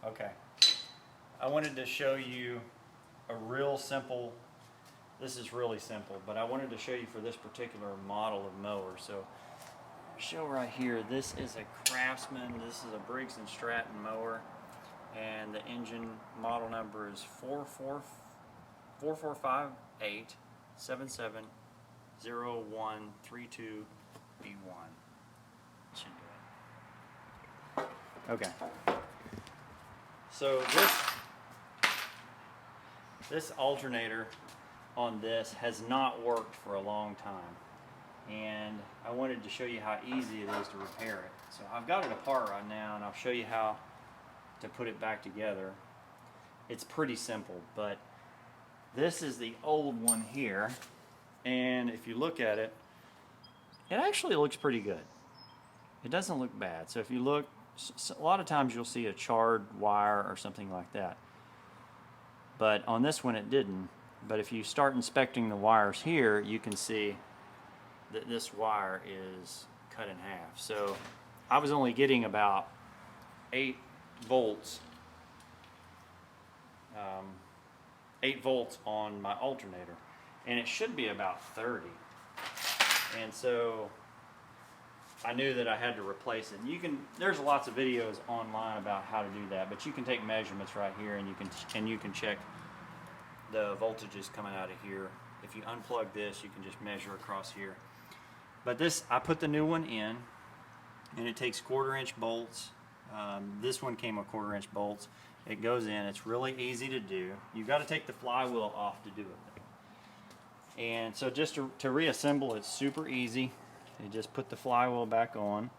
Okay. I wanted to show you a real simple, this is really simple, but I wanted to show you for this particular model of mower. So, show right here, this is a Craftsman, this is a Briggs Stratton mower, and the engine model number is 4458770132B1. Should do it. Okay. So this alternator on this has not worked for a long time, and I wanted to show you how easy it is to repair it. So I've got it apart right now, and I'll show you how to put it back together. It's pretty simple, but this is the old one here, and if you look at it, it actually looks pretty good. It doesn't look bad. So if you look, a lot of times you'll see a charred wire or something like that, but on this one it didn't. But if you start inspecting the wires here, you can see that this wire is cut in half. So I was only getting about 8 volts 8 volts on my alternator, and it should be about 30. And so I knew that I had to replace it. And there's lots of videos online about how to do that, but you can take measurements right here, and you can check the voltages coming out of here. If you unplug this, you can just measure across here. But this, I put the new one in, and it takes 1/4-inch bolts. This one came with 1/4-inch bolts. It goes in. It's really easy to do. You've got to take the flywheel off to do it. And so just to reassemble, it's super easy. You just put the flywheel back on.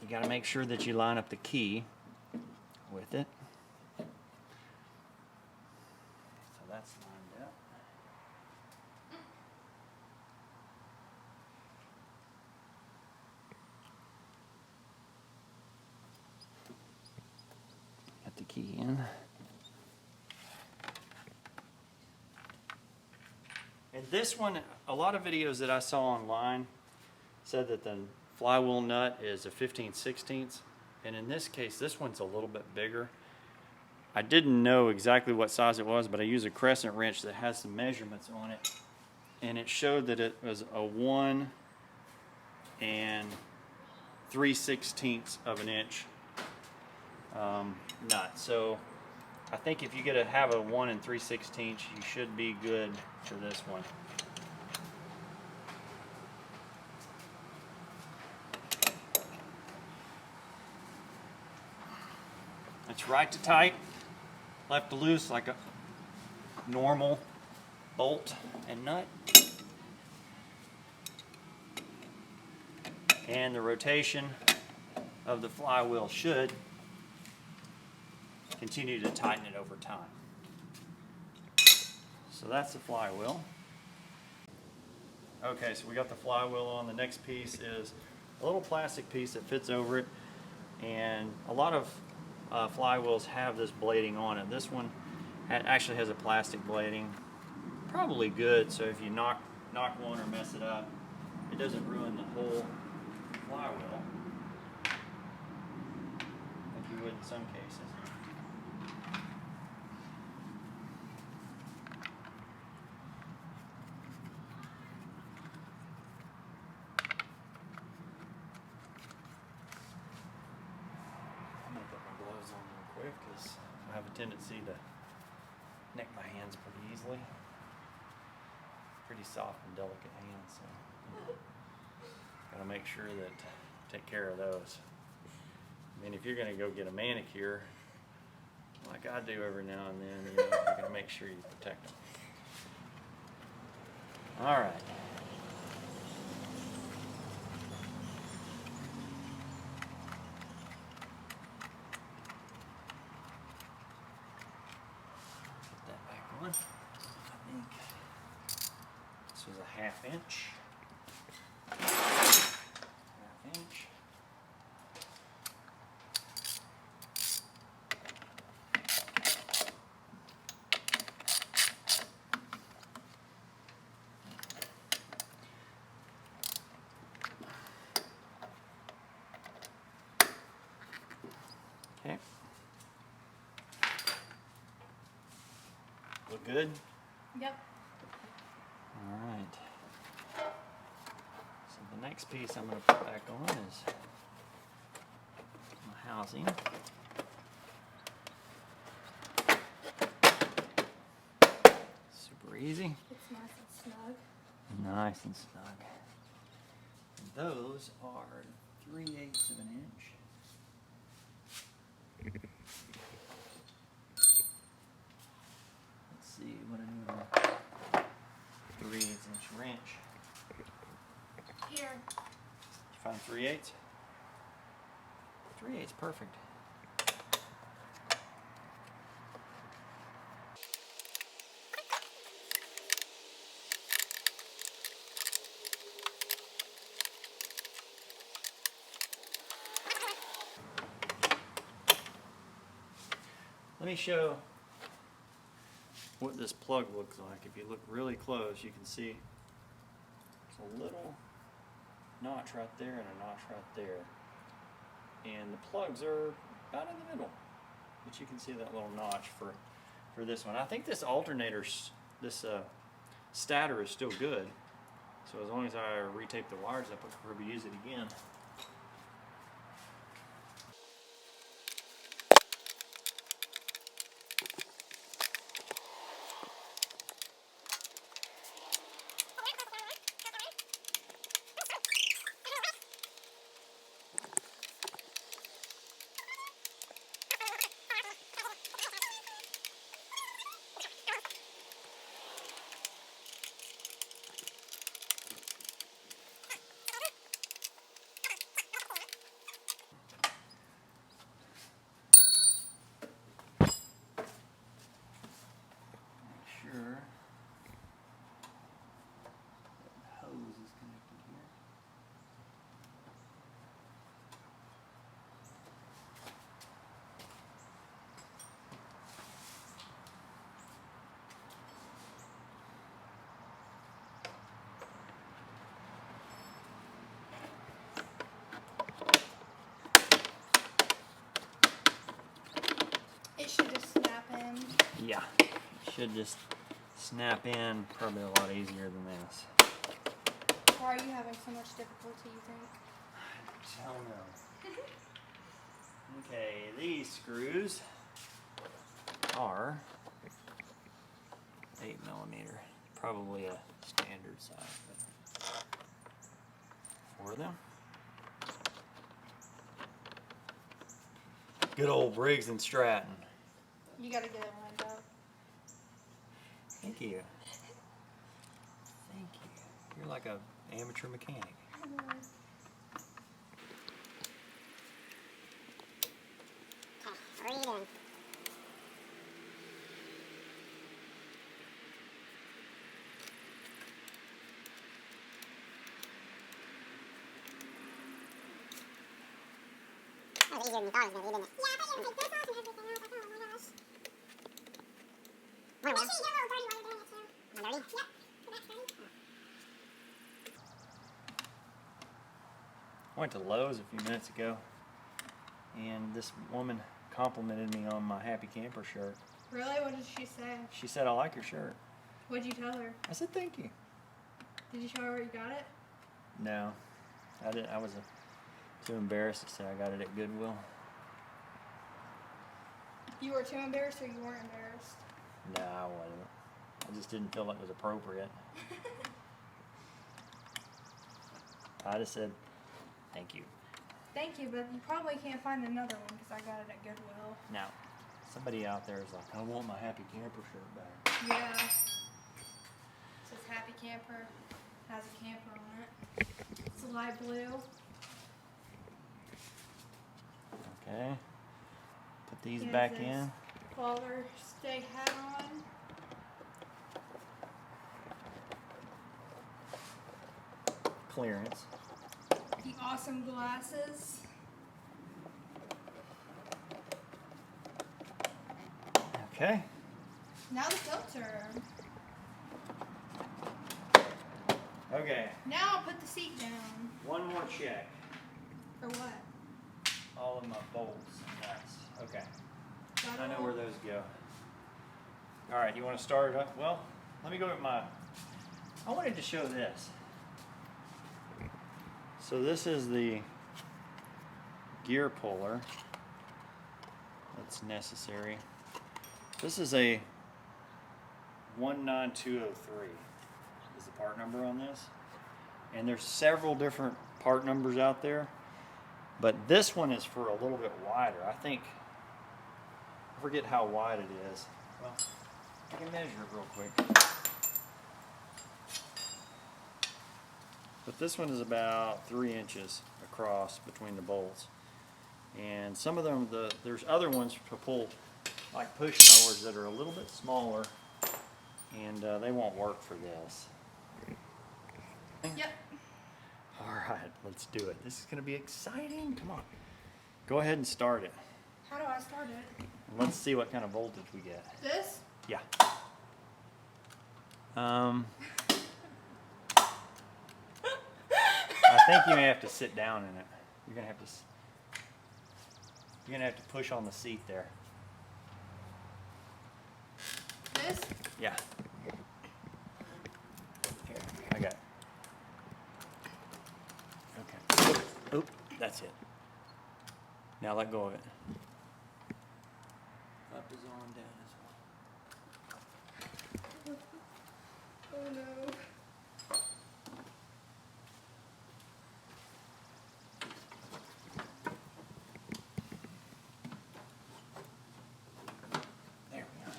You got to make sure that you line up the key with it. So that's lined up. Got the key in. And this one, a lot of videos that I saw online said that the flywheel nut is a 15/16, and in this case, this one's a little bit bigger. I didn't know exactly what size it was, but I used a crescent wrench that has some measurements on it, and it showed that it was a 1 3/16 of an inch nut. So I think if you have a 1 3/16, you should be good for this one. It's right to tight, left to loose like a normal bolt and nut. And the rotation of the flywheel should continue to tighten it over time. So that's the flywheel. Okay, so we got the flywheel on. The next piece is a little plastic piece that fits over it, and a lot of flywheels have this blading on it. This one actually has a plastic blading, probably good, so if you knock one or mess it up, it doesn't ruin the whole flywheel like you would in some cases. Because I have a tendency to nick my hands pretty easily. Pretty soft and delicate hands, so gotta make sure that take care of those. I mean, if you're gonna go get a manicure, like I do every now and then, you gotta make sure you protect them. All right. I think this was a 1/2 inch. 1/2 inch. Okay. good? Yep. All right. So the next piece I'm going to put back on is my housing. Super easy. It's nice and snug. Nice and snug. And those are 3/8 of an inch. Let's see what I do with my 3/8 inch wrench. Here. Did you find 3/8? 3/8 perfect. Let me show what this plug looks like. If you look really close, you can see there's a little notch right there and a notch right there. And the plugs are about in the middle. But you can see that little notch for this one. I think this alternator, this stator is still good. So as long as I retape the wires up, I could probably use it again. Sure. The hose is connected here. It should just snap in. Yeah, it should just snap in, probably a lot easier than this. Why are you having so much difficulty, you think? I don't know. Okay, these screws are 8mm, probably a standard size, but 4 of them. Good old Briggs and Stratton. You gotta get it lined up. Thank you. Thank you. You're like an amateur mechanic. Reading. That was easier than you thought it was going to be, didn't it? Yeah, I thought you were going to take this off and everything. I was like, oh my gosh. Make sure you get a little dirty while you're doing it, too. Am I dirty? Yep. Go back dirty. I went to Lowe's a few minutes ago, and this woman complimented me on my Happy Camper shirt. Really? What did she say? She said, "I like your shirt." What'd you tell her? I said, "Thank you." Did you show her where you got it? No, I didn't. I was too embarrassed to say I got it at Goodwill. You were too embarrassed or you weren't embarrassed? No, I wasn't. I just didn't feel like it was appropriate. I just said, "Thank you." Thank you, but you probably can't find another one because I got it at Goodwill. Now, somebody out there is like, "I want my Happy Camper shirt back." Yeah. It says Happy Camper. Has a camper on it. It's light blue. Okay. Put these He has back his in. Father's Day hat on. Clearance. The awesome glasses. Okay. Now the filter. Okay. Now I'll put the seat down. One more check. For what? All of my bolts and nuts. Okay. Got I it know all? where those go. All right, you want to start it up? Well, let me go with I wanted to show this. So this is the gear puller that's necessary. This is a 19203 is the part number on this. And there's several different part numbers out there, but this one is for a little bit wider. I forget how wide it is. Well, I can measure it real quick. But this one is about 3 inches across between the bolts. And some of them, there's other ones to pull, like push mowers that are a little bit smaller, and they won't work for this. Yep. All right, let's do it. This is going to be exciting. Come on. Go ahead and start it. How do I start it? And let's see what kind of voltage we get. This? Yeah. I think you may have to sit down in it. You're gonna have to push on the seat there. This? Yeah. Here, I got it. Okay. Oop, that's it. Now let go of it. Up is on, down is on. Oh no. There we are.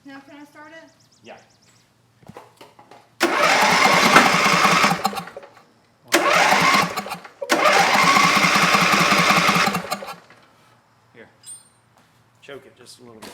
Now can I start it? Yeah. Here. Choke it just a little bit.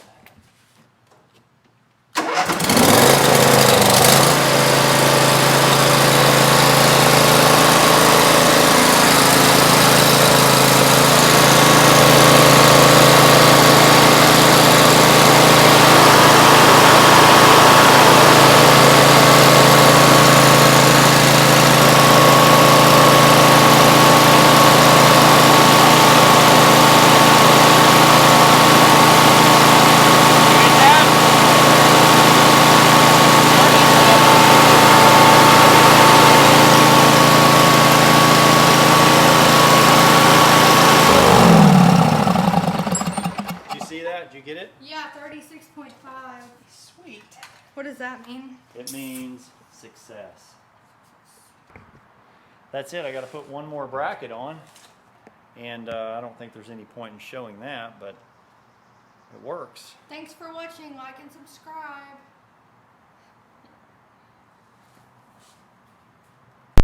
Did you get it? Yeah, 36.5. Sweet. What does that mean? It means success. That's it. I got to put one more bracket on, and I don't think there's any point in showing that, but it works. Thanks for watching. Like and subscribe.